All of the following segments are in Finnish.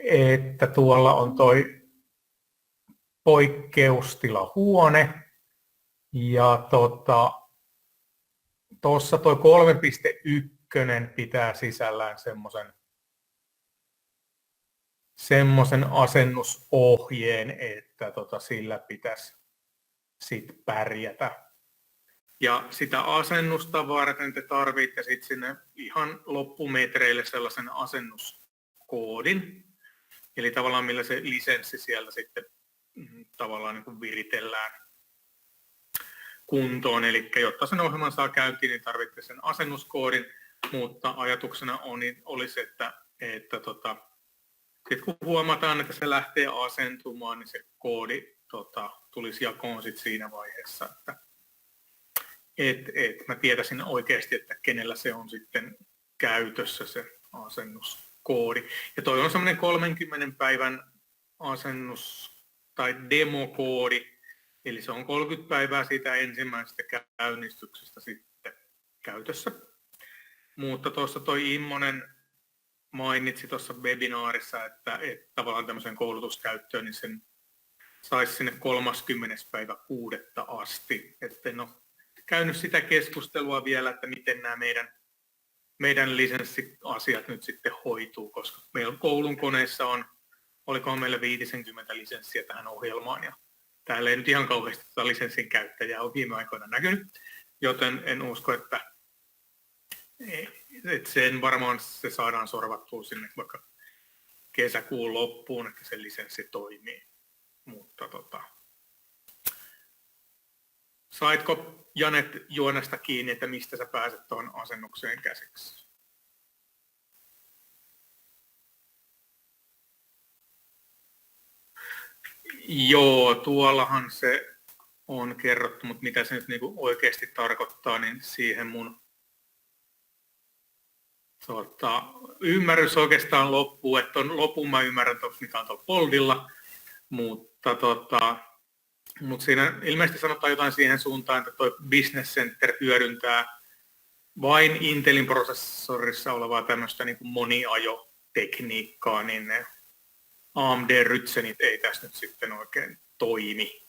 että tuolla on toi poikkeustilahuone ja tuossa toi 3.1 pitää sisällään semmoisen asennusohjeen, että sillä pitäisi sit pärjätä. Ja sitä asennusta varten te tarvitte sit sinne ihan loppumetreille sellaisen asennuskoodin. Eli tavallaan millä se lisenssi sieltä sitten tavallaan niin kuin viritellään kuntoon. Eli jotta sen ohjelman saa käyntiin, niin tarvitte sen asennuskoodin, mutta ajatuksena olisi, että sitten kun huomataan, että se lähtee asentumaan, niin se koodi tulisi jakoon sit siinä vaiheessa, että mä tietäisin oikeasti, että kenellä se on sitten käytössä se asennuskoodi. Ja toi on semmoinen 30 päivän asennus- tai demokoodi, eli se on 30 päivää siitä ensimmäisestä käynnistyksestä sitten käytössä. Mutta tuossa toi Immonen mainitsi tuossa webinaarissa, että tavallaan tämmöisen koulutuskäyttöön, niin sen saisi sinne 30.6. asti. Että en ole käynyt sitä keskustelua vielä, että miten nämä meidän lisenssiasiat nyt sitten hoituu, koska meillä koulun koneissa olikohan meillä 50 lisenssiä tähän ohjelmaan, ja täällä ei nyt ihan kauheasti lisenssin käyttäjää ole viime aikoina näkynyt, joten en usko, että sen varmaan se saadaan sorvattua sinne vaikka kesäkuun loppuun, että se lisenssi toimii. Mutta saitko Janet juonesta kiinni, että mistä sä pääset tuohon asennukseen käsiksi? Joo, tuollahan se on kerrottu, mutta mitä se nyt niinku oikeasti tarkoittaa, niin siihen mun ymmärrys oikeastaan loppuu, että lopun mä ymmärrän tuossa, mikä on tuolla Boldilla, mutta siinä ilmeisesti sanotaan jotain siihen suuntaan, että tuo Business Center hyödyntää vain Intelin prosessorissa olevaa tämmöistä niin kuin moniajotekniikkaa, niin ne AMD-rytsenit ei tässä nyt sitten oikein toimi.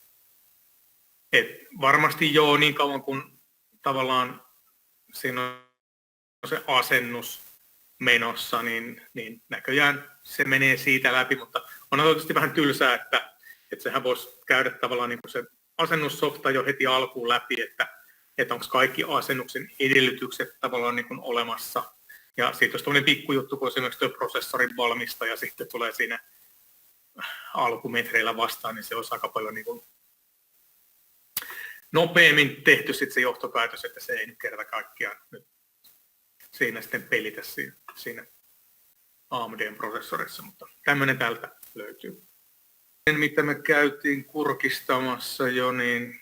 Et varmasti joo, niin kauan kun tavallaan siinä on se asennus menossa, niin näköjään se menee siitä läpi, mutta on tietysti vähän tylsää, että sehän voisi käydä tavallaan niin kuin se asennussofta jo heti alkuun läpi, että onko kaikki asennuksen edellytykset tavallaan niin kuin olemassa. Ja sitten jos tämmöinen pikkujuttu, kun esimerkiksi tuo prosessorin valmistaja sitten tulee siinä alkumetreillä vastaan, niin se olisi aika paljon niin kuin nopeammin tehty sitten se johtopäätös, että se ei nyt kerta kaikkiaan nyt siinä sitten pelitä siinä AMD-prosessorissa, mutta tämmöinen täältä löytyy. Mitä me käytiin kurkistamassa jo, niin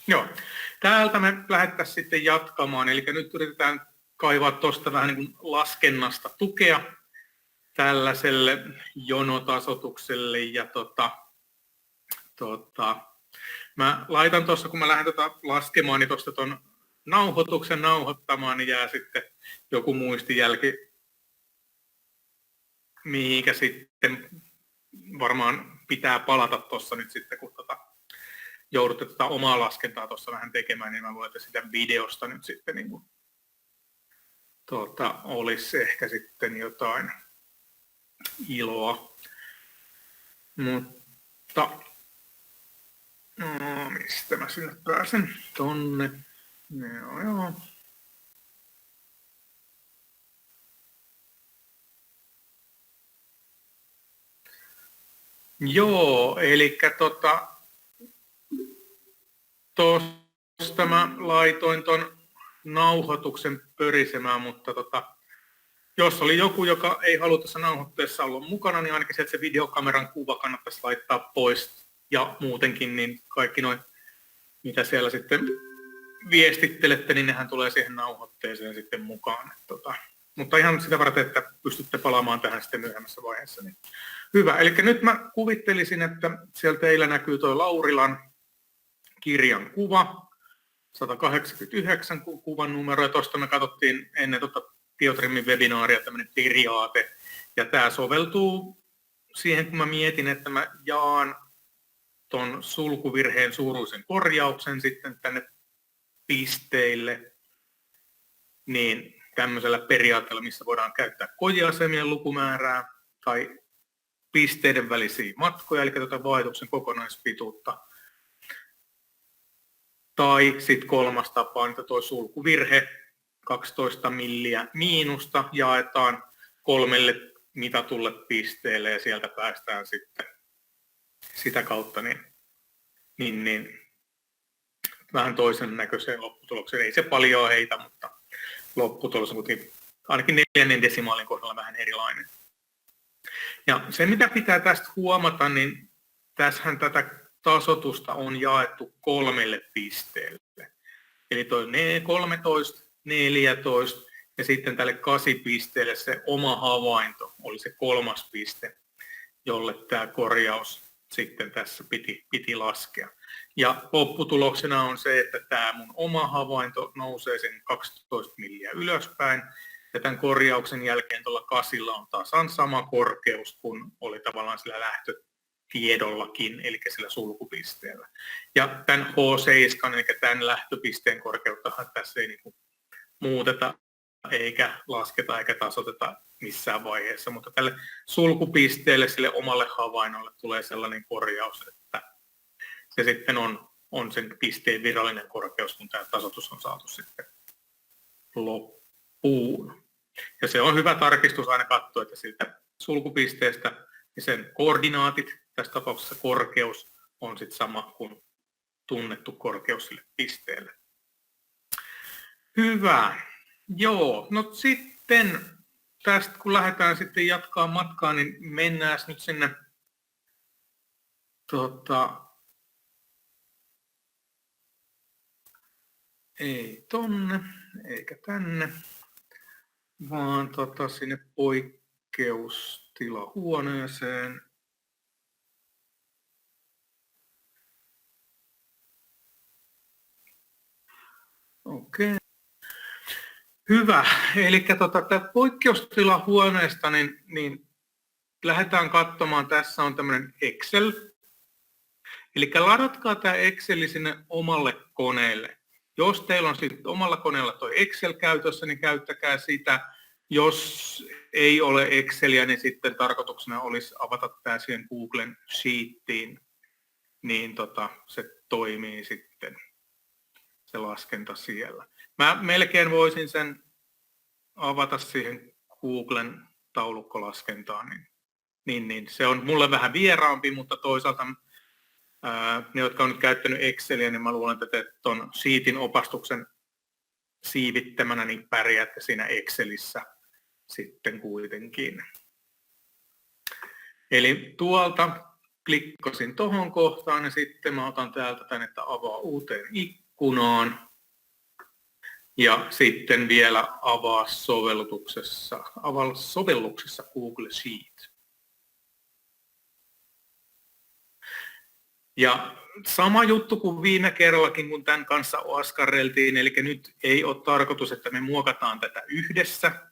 joo, täältä me lähdettäisiin sitten jatkamaan, eli nyt yritetään kaivaa tuosta vähän niin kuin laskennasta tukea tällaiselle jonotasoitukselle, ja mä laitan tuossa, kun mä lähden laskemaan, niin tuosta tuon nauhoituksen nauhoittamaan, niin jää sitten joku muistijälki, mihinkä sitten varmaan pitää palata tuossa nyt sitten, kun joudutte omaa laskentaa tuossa vähän tekemään, niin mä luulen, että sitä videosta nyt sitten niin kuin, olisi ehkä sitten jotain iloa. Mutta no, mistä mä sinne pääsen? Tonne. Joo. Joo, eli tuosta mä laitoin ton nauhoituksen pörisemään, mutta jos oli joku, joka ei halua tässä nauhoitteessa olla mukana, niin ainakin se videokameran kuva kannattaisi laittaa pois. Ja muutenkin, niin kaikki noin, mitä siellä sitten viestittelette, niin nehän tulee siihen nauhoitteeseen sitten mukaan. mutta ihan sitä varten, että pystytte palaamaan tähän sitten myöhemmässä vaiheessa. Niin. Hyvä, eli nyt mä kuvittelisin, että siellä teillä näkyy tuo Laurilan kirjan kuva, 189 kuvan numero, ja tuosta me katsottiin ennen Biotrimin webinaaria tämmöinen periaate, ja tämä soveltuu siihen, kun mä mietin, että mä jaan ton sulkuvirheen suuruisen korjauksen sitten tänne pisteille, niin tämmöisellä periaatteella, missä voidaan käyttää kojeasemien lukumäärää tai pisteiden välisiä matkoja, eli tätä vaihdotuksen kokonaispituutta. Tai sitten kolmas tapa, että tuo sulkuvirhe 12 milliä miinusta jaetaan 3 mitatulle pisteelle ja sieltä päästään sitten sitä kautta niin vähän toisen näköiseen lopputulokseen. Ei se paljon heitä, mutta lopputulos on ainakin 4 desimaalin kohdalla vähän erilainen. Ja se, mitä pitää tästä huomata, niin tässähän tätä tasoitusta on jaettu 3 pisteelle. Eli tuo 13, 14 ja sitten tälle 8 pisteelle se oma havainto oli se 3. piste, jolle tämä korjaus sitten tässä piti laskea. Ja lopputuloksena on se, että tämä mun oma havainto nousee sen 12 milliä ylöspäin. Ja tämän korjauksen jälkeen tuolla 8 on tasan sama korkeus kuin oli tavallaan sillä lähtötiedollakin, eli sillä sulkupisteellä. Ja tämän H7, eli tämän lähtöpisteen korkeuttahan tässä ei niin muuteta, eikä lasketa, eikä tasoiteta missään vaiheessa, mutta tälle sulkupisteelle, sille omalle havainnolle tulee sellainen korjaus, että se sitten on sen pisteen virallinen korkeus, kun tämä tasoitus on saatu sitten loppuun. Ja se on hyvä tarkistus aina katsoa, että siltä sulkupisteestä niin sen koordinaatit, tässä tapauksessa korkeus, on sitten sama kuin tunnettu korkeus sille pisteelle. Hyvä. Joo, no sitten tästä kun lähdetään sitten jatkaa matkaa, niin mennään nyt sinne ei tonne eikä tänne, vaan sinne poikkeustilahuoneeseen. Okei. Hyvä. Eli poikkeustilahuoneesta niin lähdetään katsomaan. Tässä on tämmöinen Excel. Eli ladatkaa tämä Excel sinne omalle koneelle. Jos teillä on sitten omalla koneella tuo Excel käytössä, niin käyttäkää sitä. Jos ei ole Exceliä, niin sitten tarkoituksena olisi avata tämä siihen Googlen Sheetiin, niin se toimii sitten se laskenta siellä. Mä melkein voisin sen avata siihen Googlen taulukkolaskentaan, niin se on mulle vähän vieraampi, mutta toisaalta ne, jotka on nyt käyttänyt Exceliä, niin mä luulen, että te tuon Sheetin opastuksen siivittämänä niin pärjäätte siinä Excelissä sitten kuitenkin. Eli tuolta klikkasin tuohon kohtaan ja sitten mä otan täältä tänne, että avaa uuteen ikkunaan. Ja sitten vielä avaa sovelluksessa Google Sheet. Ja sama juttu kuin viime kerrallakin, kun tämän kanssa askarreltiin, eli nyt ei ole tarkoitus, että me muokataan tätä yhdessä,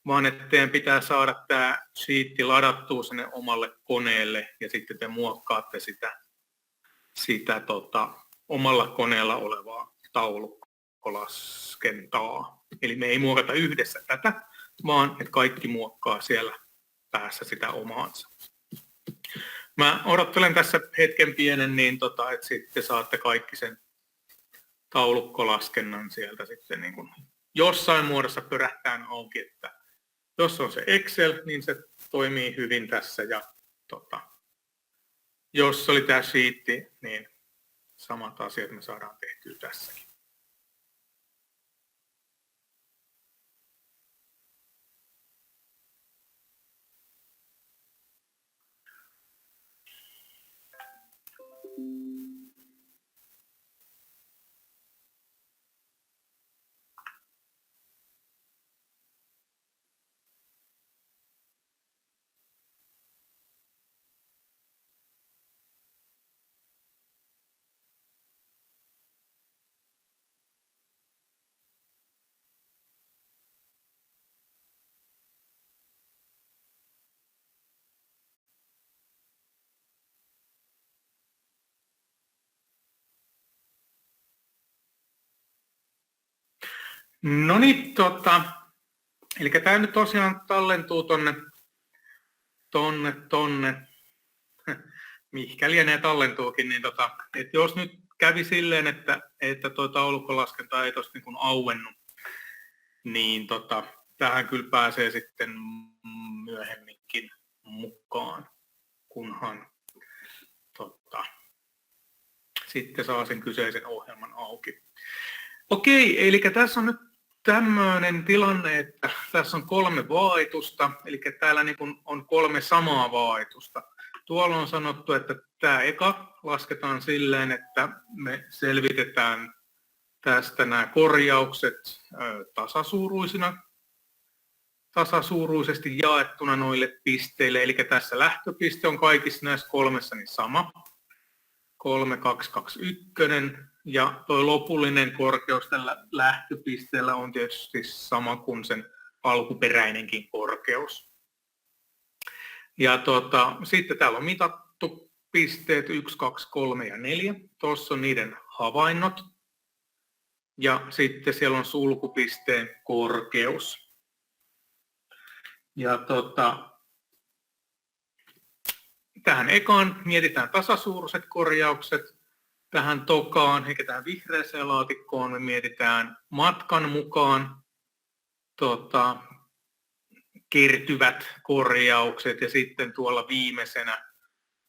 vaan että teidän pitää saada tämä sheetti ladattua sinne omalle koneelle ja sitten te muokkaatte sitä omalla koneella olevaa taulukkolaskentaa. Eli me ei muokata yhdessä tätä, vaan että kaikki muokkaa siellä päässä sitä omaansa. Mä odottelen tässä hetken pienen, niin että sitten saatte kaikki sen taulukkolaskennan sieltä sitten niin kuin jossain muodossa pörähtään auki, että jos on se Excel, niin se toimii hyvin tässä ja jos oli tämä sheetti, niin samat asiat me saadaan tehtyä tässäkin. No niin, eli tämä nyt tosiaan tallentuu tonne, mihinkä lienee tallentuukin, niin että jos nyt kävi silleen, että taulukkolaskentaa ei tuosta niin auennut, niin tähän kyllä pääsee sitten myöhemminkin mukaan, kunhan sitten saa sen kyseisen ohjelman auki. Okei, eli tässä on nyt tämmöinen tilanne, että tässä on 3 vaahitusta, eli täällä niin kuin on 3 samaa vaahitusta. Tuolla on sanottu, että tämä eka lasketaan silleen, että me selvitetään tästä nämä korjaukset tasasuuruisesti jaettuna noille pisteille, eli tässä lähtöpiste on kaikissa näissä 3 niin sama, 3, 2, 2, 1, ja tuo lopullinen korkeus tällä lähtöpisteellä on tietysti sama kuin sen alkuperäinenkin korkeus. Ja sitten täällä on mitattu pisteet 1, 2, 3 ja 4. Tuossa on niiden havainnot. Ja sitten siellä on sulkupisteen korkeus. Ja tähän ekaan mietitään tasasuuruiset korjaukset. Tähän tokaan, eikä tähän vihreäseen laatikkoon, me mietitään matkan mukaan kertyvät korjaukset, ja sitten tuolla viimeisenä,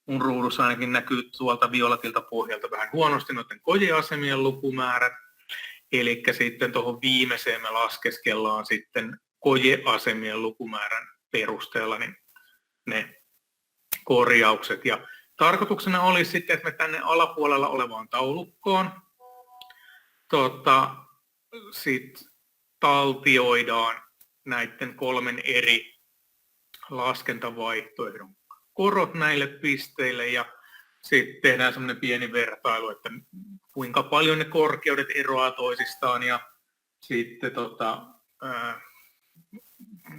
mun ruudussa ainakin näkyy tuolta violetilta pohjalta vähän huonosti noiden kojeasemien lukumäärät, eli sitten tuohon viimeiseen me laskeskellaan sitten kojeasemien lukumäärän perusteella niin ne korjaukset, ja tarkoituksena olisi sitten, että me tänne alapuolella olevaan taulukkoon sit taltioidaan näiden 3 eri laskentavaihtoehdon korot näille pisteille, ja sitten tehdään semmoinen pieni vertailu, että kuinka paljon ne korkeudet eroaa toisistaan, ja sitten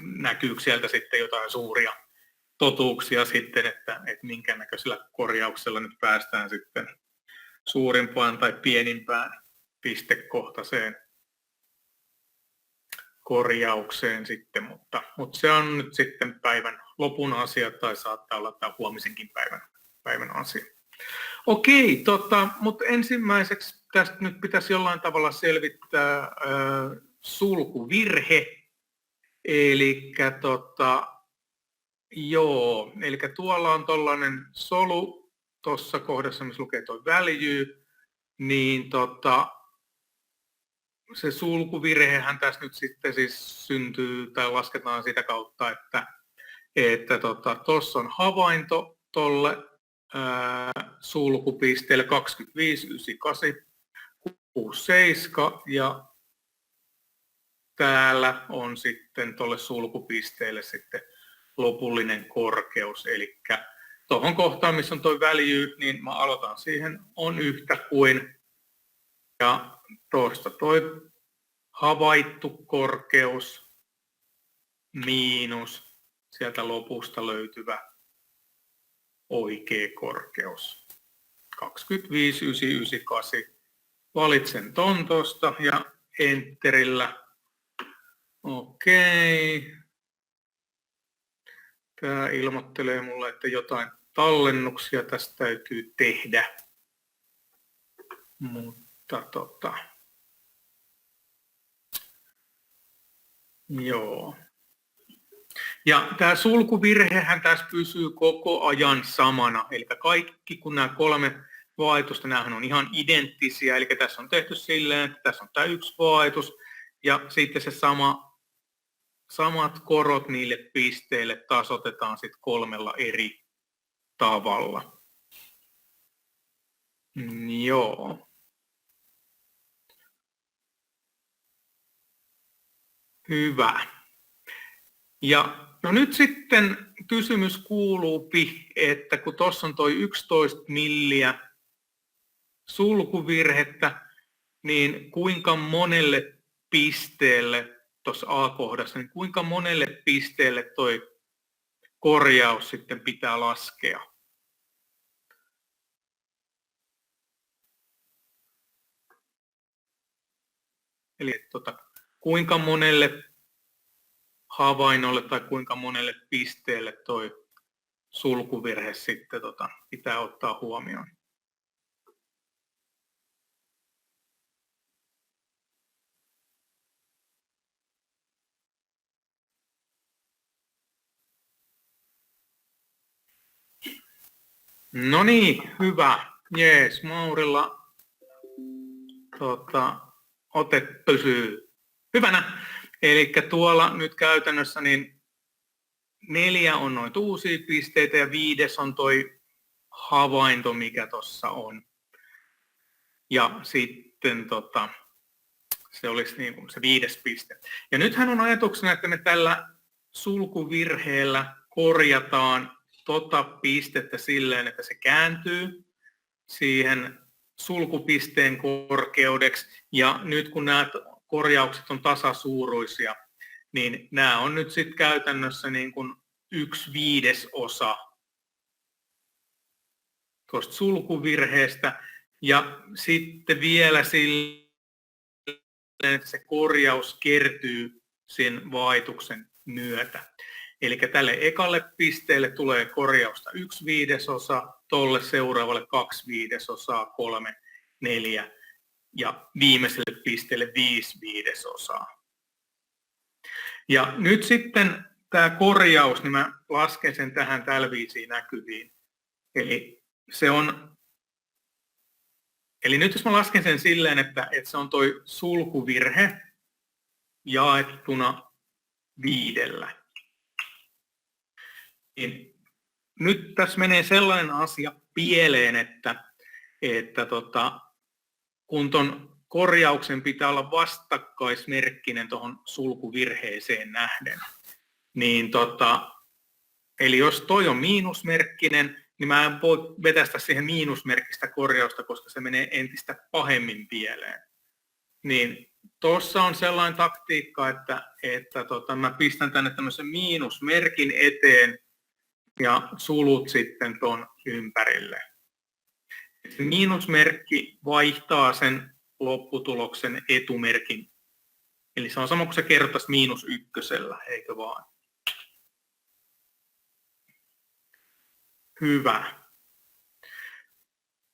näkyykö sieltä sitten jotain suuria totuuksia sitten, että minkä näköisellä korjauksella nyt päästään sitten suurimpaan tai pienimpään pistekohtaiseen korjaukseen sitten, mutta se on nyt sitten päivän lopun asia tai saattaa olla tämä huomisenkin päivän asia. Okei, mutta ensimmäiseksi tästä nyt pitäisi jollain tavalla selvittää sulkuvirhe, eli eli tuolla on tuollainen solu tuossa kohdassa, missä lukee tuo value, niin se sulkuvirhehän tässä nyt sitten siis syntyy tai lasketaan sitä kautta, että tuossa on havainto tuolle sulkupisteelle 25, 98, 67 ja täällä on sitten tuolle sulkupisteelle sitten lopullinen korkeus, eli tuohon kohtaan, missä on tuo value, niin mä aloitan siihen on yhtä kuin, ja tuosta toi havaittu korkeus miinus sieltä lopusta löytyvä oikea korkeus. 25, 9, 98. Valitsen ton tuosta ja enterillä. Okei. Tämä ilmoittelee mulle, että jotain tallennuksia tästä täytyy tehdä. Mutta joo. Ja tämä sulkuvirhehän tässä pysyy koko ajan samana. Eli kaikki, kun nämä 3 vaihitusta, nämähän on ihan identtisiä. Eli tässä on tehty silleen, että tässä on tämä yksi vaihtus ja sitten se samat korot niille pisteille tasoitetaan sitten 3 eri tavalla. Joo. Hyvä. Ja no nyt sitten kysymys kuuluupi, että kun tuossa on tuo 11 milliä sulkuvirhettä, niin kuinka monelle pisteelle tuossa A-kohdassa, niin kuinka monelle pisteelle toi korjaus sitten pitää laskea? Eli kuinka monelle havainnolle tai kuinka monelle pisteelle toi sulkuvirhe sitten pitää ottaa huomioon? No niin, hyvä. Jees, Maurilla ote pysyy hyvänä. Eli tuolla nyt käytännössä niin 4 on noita uusia pisteitä ja 5 on toi havainto, mikä tuossa on. Ja sitten se olisi niin kuin se 5. piste. Ja nythän on ajatuksena, että me tällä sulkuvirheellä korjataan pistettä silleen, että se kääntyy siihen sulkupisteen korkeudeksi. Ja nyt kun nämä korjaukset on tasasuuruisia, niin nämä on nyt sitten käytännössä niin kuin 1/5 tuosta sulkuvirheestä. Ja sitten vielä silleen, että se korjaus kertyy sen vaihtuksen myötä. Eli tälle ekalle pisteelle tulee korjausta 1/5, tolle seuraavalle 2/5, 3, 4 ja viimeiselle pisteelle 5/5. Ja nyt sitten tämä korjaus, niin mä lasken sen tähän tällä viisiin näkyviin. Eli nyt jos mä lasken sen silleen, että se on toi sulkuvirhe jaettuna 5. Niin nyt tässä menee sellainen asia pieleen, että kun ton korjauksen pitää olla vastakkaismerkkinen tuohon sulkuvirheeseen nähden, niin eli jos toi on miinusmerkkinen, niin mä en voi vetästä siihen miinusmerkkistä korjausta, koska se menee entistä pahemmin pieleen. Niin tuossa on sellainen taktiikka, että mä pistän tänne tämmöisen miinusmerkin eteen ja sulut sitten ton ympärille. Se miinusmerkki vaihtaa sen lopputuloksen etumerkin. Eli se on sama kuin se kertaisi -1, eikö vaan? Hyvä.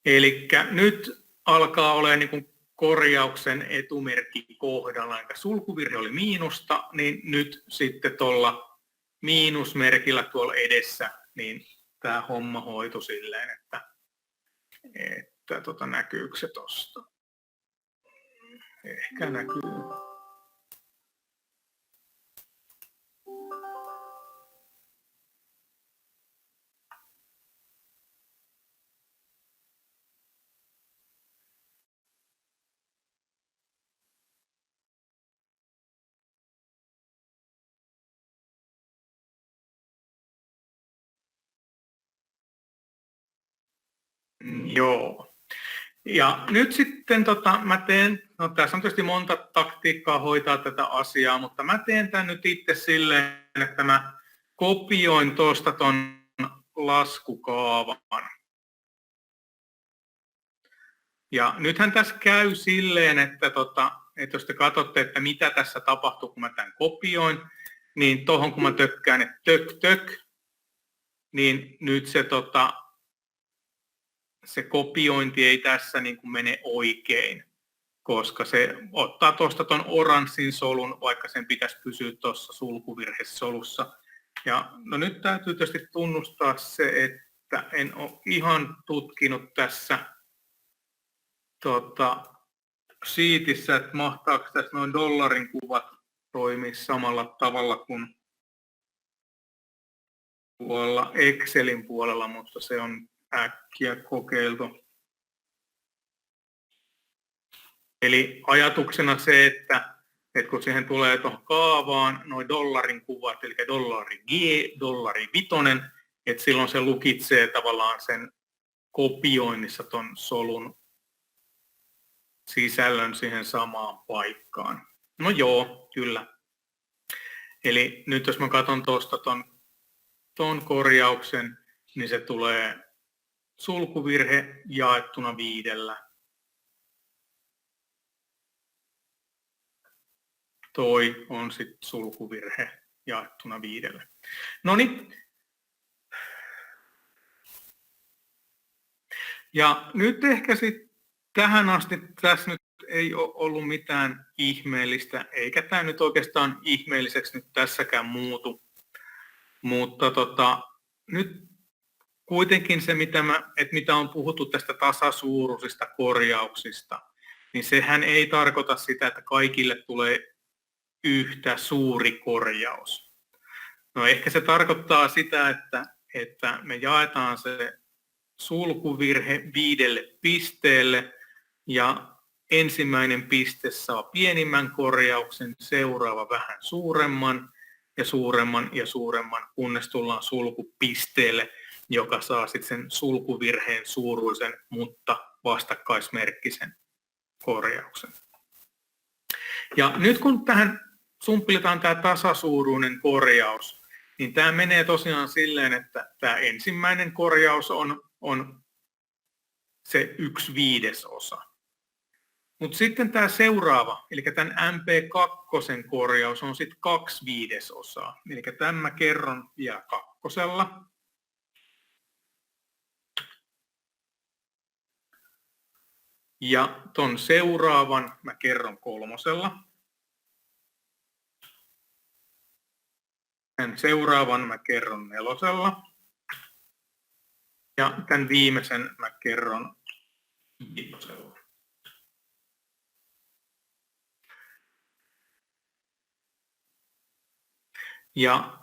Eli nyt alkaa olemaan niin kuin korjauksen etumerkki kohdalla. Eli sulkuvirhe oli miinusta, niin nyt sitten tuolla miinusmerkillä tuolla edessä, niin tämä homma hoitui silleen, että näkyykö se tuosta? Ehkä näkyy. Joo. Ja nyt sitten mä teen, tässä on tietysti monta taktiikkaa hoitaa tätä asiaa, mutta mä teen tämän nyt itse silleen, että mä kopioin tuosta ton laskukaavan. Ja nythän tässä käy silleen, että jos te katsotte, että mitä tässä tapahtuu, kun mä tämän kopioin, niin tuohon kun mä tökkään, että tök, niin nyt se kopiointi ei tässä niin kuin mene oikein, koska se ottaa tuosta tuon oranssin solun, vaikka sen pitäisi pysyä tuossa sulkuvirhesolussa. Ja no nyt täytyy tietysti tunnustaa se, että en ole ihan tutkinut tässä sheetissä, että mahtaako tässä noin dollarin kuvat toimia samalla tavalla kuin tuolla Excelin puolella, mutta se on äkkiä kokeiltu. Eli ajatuksena se, että kun siihen tulee tuohon kaavaan noin dollarin kuvat, eli dollari G, dollari 5, että silloin se lukitsee tavallaan sen kopioinnissa ton solun sisällön siihen samaan paikkaan. No joo, kyllä. Eli nyt jos mä katson tuosta ton korjauksen, niin se tulee sulkuvirhe jaettuna 5. toi on sitten sulkuvirhe jaettuna 5. No niin. Ja nyt ehkä sitten tähän asti tässä nyt ei ole ollut mitään ihmeellistä, eikä tämä nyt oikeastaan ihmeelliseksi nyt tässäkään muutu. Mutta nyt kuitenkin se, mitä on puhuttu tästä tasasuuruisista korjauksista, niin sehän ei tarkoita sitä, että kaikille tulee yhtä suuri korjaus. No ehkä se tarkoittaa sitä, että me jaetaan se sulkuvirhe 5 pisteelle ja ensimmäinen piste saa pienimmän korjauksen, seuraava vähän suuremman ja suuremman ja suuremman, kunnes tullaan sulkupisteelle, joka saa sitten sen sulkuvirheen suuruisen, mutta vastakkaismerkkisen korjauksen. Ja nyt kun tähän sumpilitaan tämä tasasuuruinen korjaus, niin tämä menee tosiaan silleen, että tämä ensimmäinen korjaus on se 1/5. Mutta sitten tämä seuraava, eli tämän MP2 korjaus on sitten 2/5. Eli tämän mä kerron vielä 2. Ja ton seuraavan mä kerron 3. Tämän seuraavan mä kerron 4. Ja tämän viimeisen mä kerron 5. Ja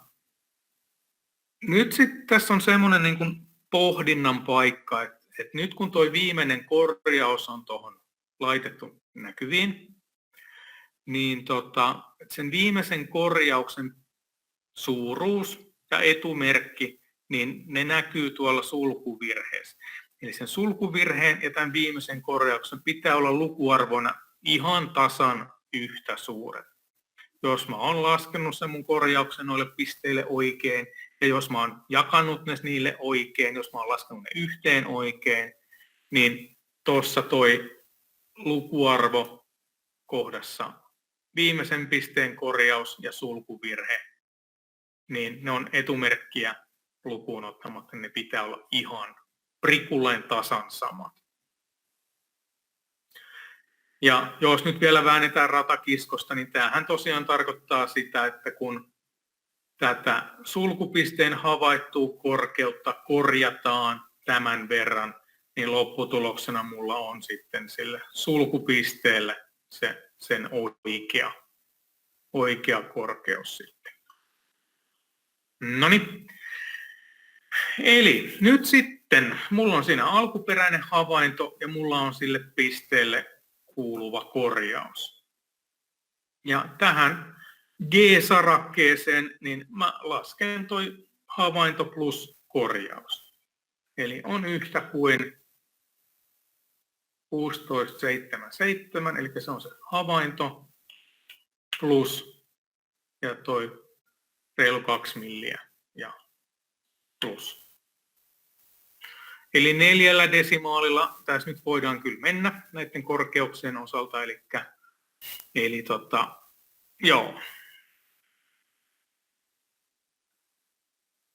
nyt sitten tässä on semmoinen niin kuin pohdinnan paikka, että nyt kun tuo viimeinen korjaus on tuohon laitettu näkyviin, niin sen viimeisen korjauksen suuruus ja etumerkki, niin ne näkyy tuolla sulkuvirheessä. Eli sen sulkuvirheen ja tämän viimeisen korjauksen pitää olla lukuarvona ihan tasan yhtä suuret. Jos mä oon laskenut sen mun korjauksen noille pisteille oikein, ja jos mä oon jakanut ne niille oikein, jos mä oon laskenut ne yhteen oikein, niin tuossa toi lukuarvo kohdassa viimeisen pisteen korjaus ja sulkuvirhe, niin ne on etumerkkiä lukuun ottamatta, ne pitää olla ihan prikulleen tasan samat. Ja jos nyt vielä väännetään ratakiskosta, niin tämähän tosiaan tarkoittaa sitä, että kun tätä sulkupisteen havaittua korkeutta korjataan tämän verran, niin lopputuloksena mulla on sitten sille sulkupisteelle sen oikea korkeus sitten. Noniin. Eli nyt sitten mulla on siinä alkuperäinen havainto ja mulla on sille pisteelle kuuluva korjaus. Ja tähän G-sarakkeeseen niin mä lasken toi havainto plus korjaus. Eli on yhtä kuin 16,77, eli se on se havainto plus ja toi reilu 2 milliä ja plus. Eli 4 desimaalilla tässä nyt voidaan kyllä mennä näiden korkeuksien osalta, eli joo.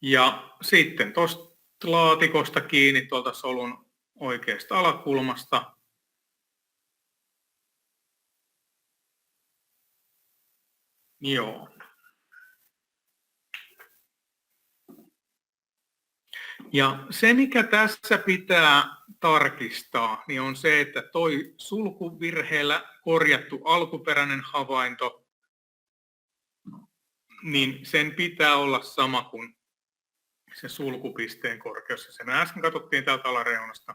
Ja sitten tuosta laatikosta kiinni tuolta solun oikeasta alakulmasta. Joo. Ja se, mikä tässä pitää tarkistaa, niin on se, että toi sulkuvirheellä korjattu alkuperäinen havainto, niin sen pitää olla sama kuin se sulkupisteen korkeus. Se me äsken katsottiin täältä alareunasta.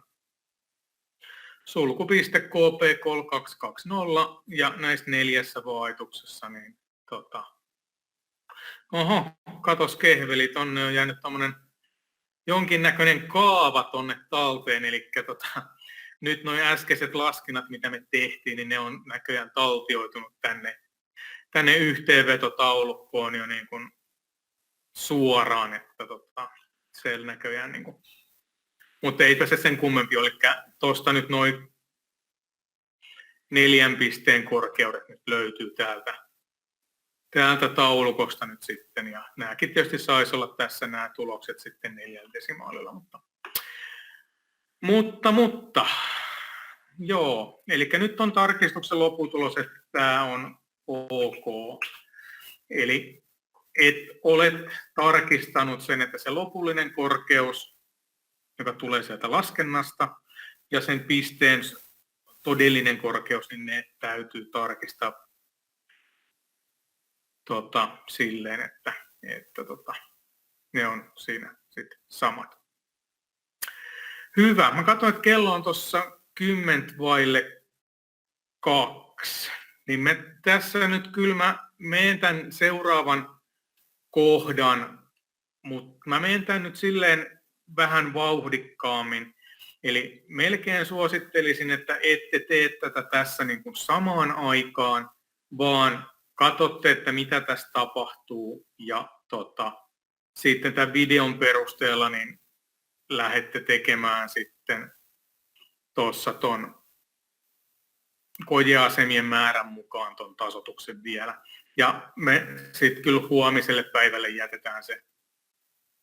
Sulkupiste KP3220 ja näissä 4 vaihduksessa, niin oho, katos kehveli, tonne on jäänyt tommonen jonkinnäköinen kaava tonne talteen, eli nyt nuo äskeiset laskinnat, mitä me tehtiin, niin ne on näköjään taltioitunut tänne yhteenvetotaulukkoon jo niin kuin suoraan, että siellä näköjään niin kuin, mutta eipä se sen kummempi ole, eli tuosta nyt noin 4 pisteen korkeudet nyt löytyy täältä täältä taulukosta nyt sitten, ja nämäkin tietysti saisi olla tässä nämä tulokset sitten 4 desimaalilla, mutta, joo, eli nyt on tarkistuksen lopputulos, että tämä on ok, eli et olet tarkistanut sen, että se lopullinen korkeus, joka tulee sieltä laskennasta, ja sen pisteen todellinen korkeus, niin ne täytyy tarkistaa silleen, että ne on siinä sitten samat. Hyvä. Mä katsoin, että kello on tuossa 2:10. Niin tässä nyt kyllä mä menen tämän seuraavan kohdan, mutta mä menen tämän nyt silleen vähän vauhdikkaammin. Eli melkein suosittelisin, että ette tee tätä tässä niin kuin samaan aikaan, vaan katsotte, että mitä tässä tapahtuu, ja sitten tämän videon perusteella niin lähdette tekemään sitten tuossa ton kojeasemien määrän mukaan ton tasoituksen vielä. Ja me sitten kyllä huomiselle päivälle jätetään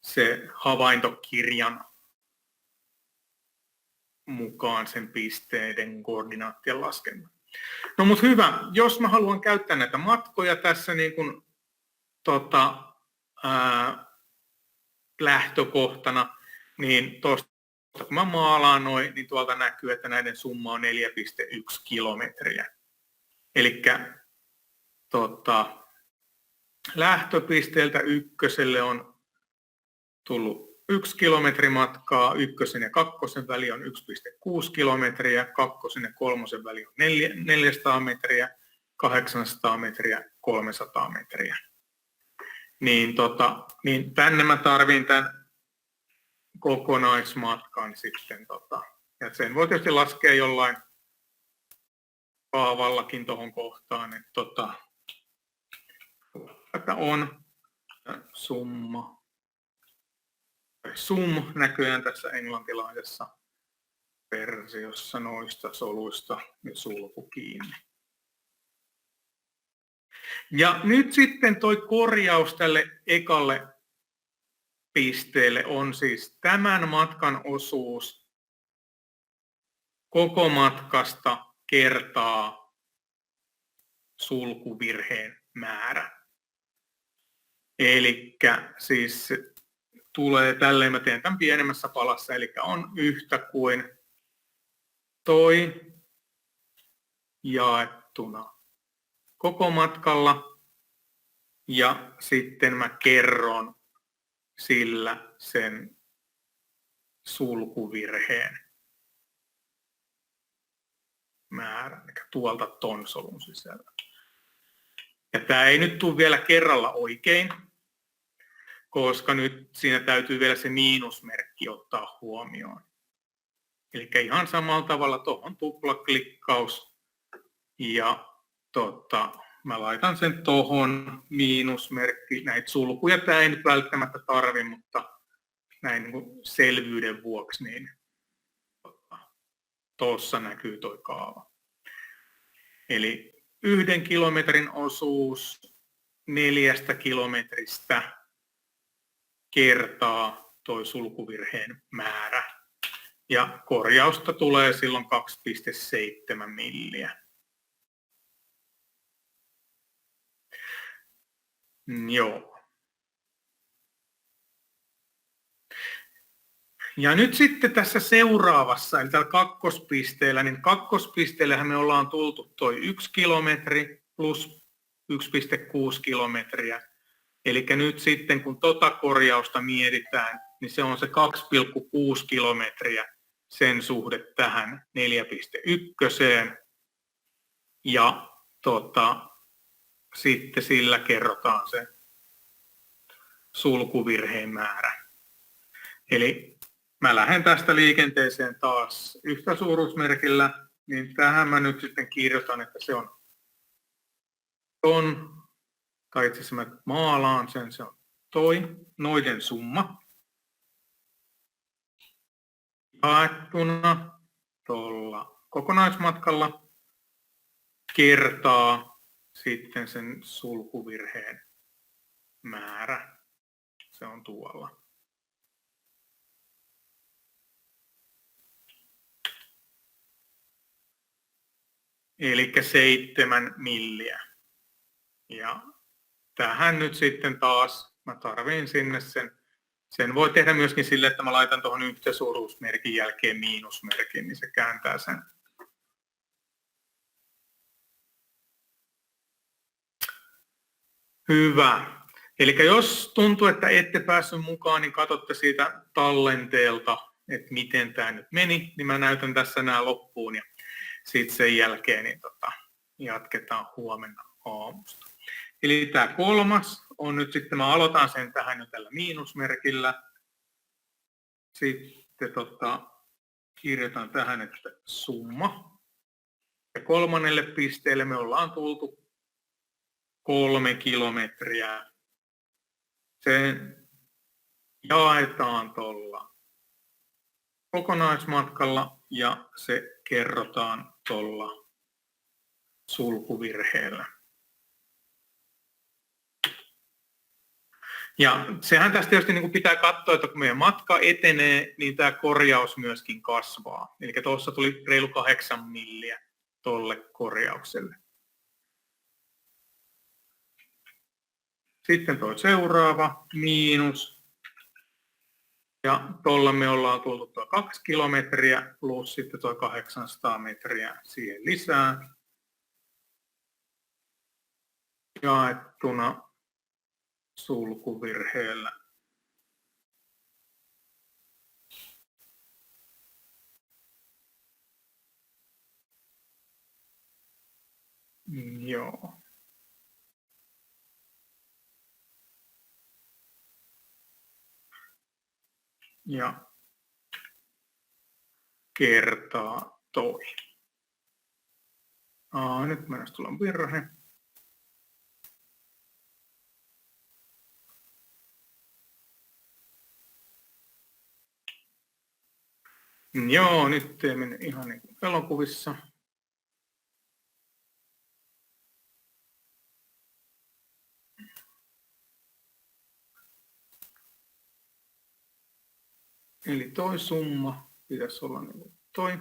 se havaintokirjan mukaan sen pisteiden koordinaattien laskennan. No mutta hyvä, jos mä haluan käyttää näitä matkoja tässä niin kuin, lähtökohtana, niin tuosta kun mä maalaan noin, niin tuolta näkyy, että näiden summa on 4,1 kilometriä. Eli lähtöpisteeltä ykköselle on tullut 1 kilometri matkaa, ykkösen ja kakkosen väli on 1,6 kilometriä, kakkosen ja kolmosen väli on 400 metriä, 800 metriä, 300 metriä. Niin tänne mä tarvin tämän kokonaismatkan sitten, ja sen voi tietysti laskea jollain kaavallakin tuohon kohtaan, että on summa. Sum näköjään tässä englantilaisessa versiossa noista soluista ja sulku kiinni. Ja nyt sitten toi korjaus tälle ekalle pisteelle on siis tämän matkan osuus koko matkasta kertaa sulkuvirheen määrä. Elikkä siis tulee tälleen, mä teen tämän pienemmässä palassa, eli on yhtä kuin toi jaettuna koko matkalla, ja sitten mä kerron sillä sen sulkuvirheen määrän, eli tuolta ton solun sisällä. Ja tämä ei nyt tule vielä kerralla oikein, koska nyt siinä täytyy vielä se miinusmerkki ottaa huomioon. Eli ihan samalla tavalla tuohon tuplaklikkaus, ja mä laitan sen tuohon miinusmerkki, näitä sulkuja tämä ei nyt välttämättä tarvi, mutta näin niin kuin selvyyden vuoksi, niin tuossa näkyy tuo kaava. Eli 1 kilometrin osuus 4 kilometristä kertaa tuo sulkuvirheen määrä. Ja korjausta tulee silloin 2,7 milliä. Joo. Ja nyt sitten tässä seuraavassa, eli tällä kakkospisteellä, niin kakkospisteellähän me ollaan tultu toi 1 kilometri plus 1,6 kilometriä. Eli nyt sitten kun korjausta mietitään, niin se on se 2,6 kilometriä sen suhde tähän 4,1. Ja sitten sillä kerrotaan se sulkuvirheen määrä. Eli mä lähden tästä liikenteeseen taas yhtä suuruusmerkillä, niin tähän mä nyt sitten kirjoitan, että se on ton, tai itse asiassa mä maalaan sen, se on noiden summa. Jaettuna tuolla kokonaismatkalla kertaa sitten sen sulkuvirheen määrä. Se on tuolla. Eli 7 milliä. Ja tähän nyt sitten taas mä tarvin sinne sen voi tehdä myöskin sille, että mä laitan tuohon yhtäsuuruusmerkin jälkeen miinusmerkin, niin se kääntää sen. Hyvä. Eli jos tuntuu, että ette päässyt mukaan, niin katsotte siitä tallenteelta, että miten tämä nyt meni, niin mä näytän tässä nämä loppuun ja sitten sen jälkeen niin jatketaan huomenna aamusta. Eli tämä 3. on nyt sitten, mä aloitan sen tähän jo tällä miinusmerkillä. Sitten kirjoitan tähän, että summa. Ja 3. pisteelle me ollaan tultu 3 kilometriä. Se jaetaan tuolla kokonaismatkalla ja se kerrotaan tuolla sulkuvirheellä. Ja sehän tästä tietysti niin pitää katsoa, että kun meidän matka etenee, niin tämä korjaus myöskin kasvaa. Eli tuossa tuli reilu 8 milliä tuolle korjaukselle. Sitten tuo seuraava, miinus. Ja tuolla me ollaan tultu tuo 2 kilometriä plus sitten tuo 800 metriä siihen lisää. Jaettuna sulkuvirheellä. Joo. Ja kertaa toi. Nyt mennään tulla virhe. Joo, nyt ei mene ihan niin kuin elokuvissa. Eli toi summa pitäisi olla niin kuin toi.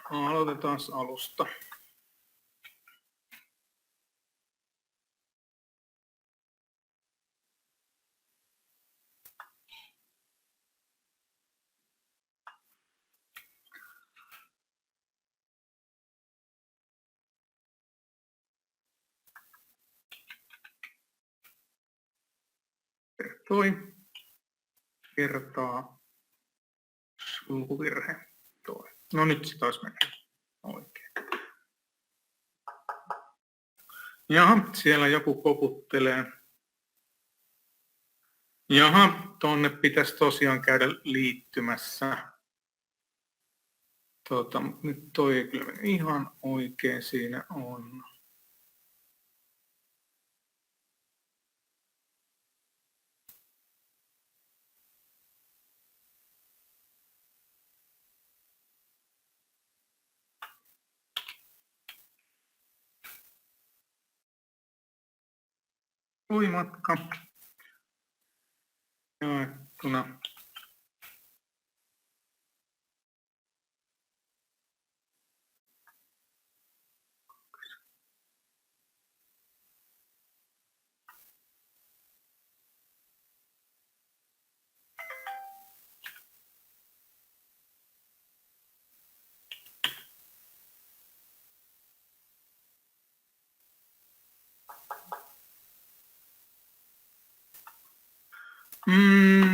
Aloitetaan alusta. Toi kertaa sulkuvirhe. Toi. No nyt se taas menee oikein. Jaha, siellä joku koputtelee. Jaha, tonne pitäisi tosiaan käydä liittymässä. Nyt toi ei kyllä mene ihan oikein, siinä on. Toi matka. Jaettuna.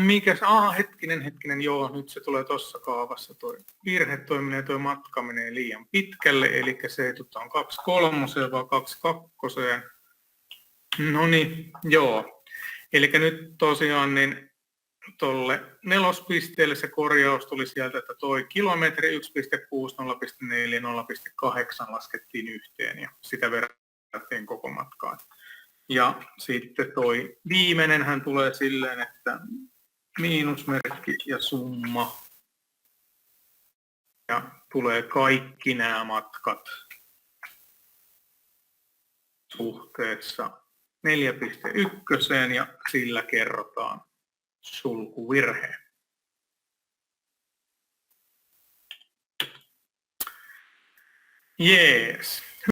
Mikäs? Hetkinen, joo, nyt se tulee tuossa kaavassa. Toi virhe toimineen, toi matka menee liian pitkälle, eli se ei on 2,3, vaan 2,2. No niin, joo. Eli nyt tosiaan niin tuolle 4. se korjaus tuli sieltä, että toi kilometri 1,6, 0,4, 0,8 laskettiin yhteen ja sitä verrattiin koko matkaan. Ja sitten toi viimeinenhän tulee silleen, että miinusmerkki ja summa. Ja tulee kaikki nämä matkat suhteessa 4,1 ja sillä kerrotaan sulkuvirhe. Jees.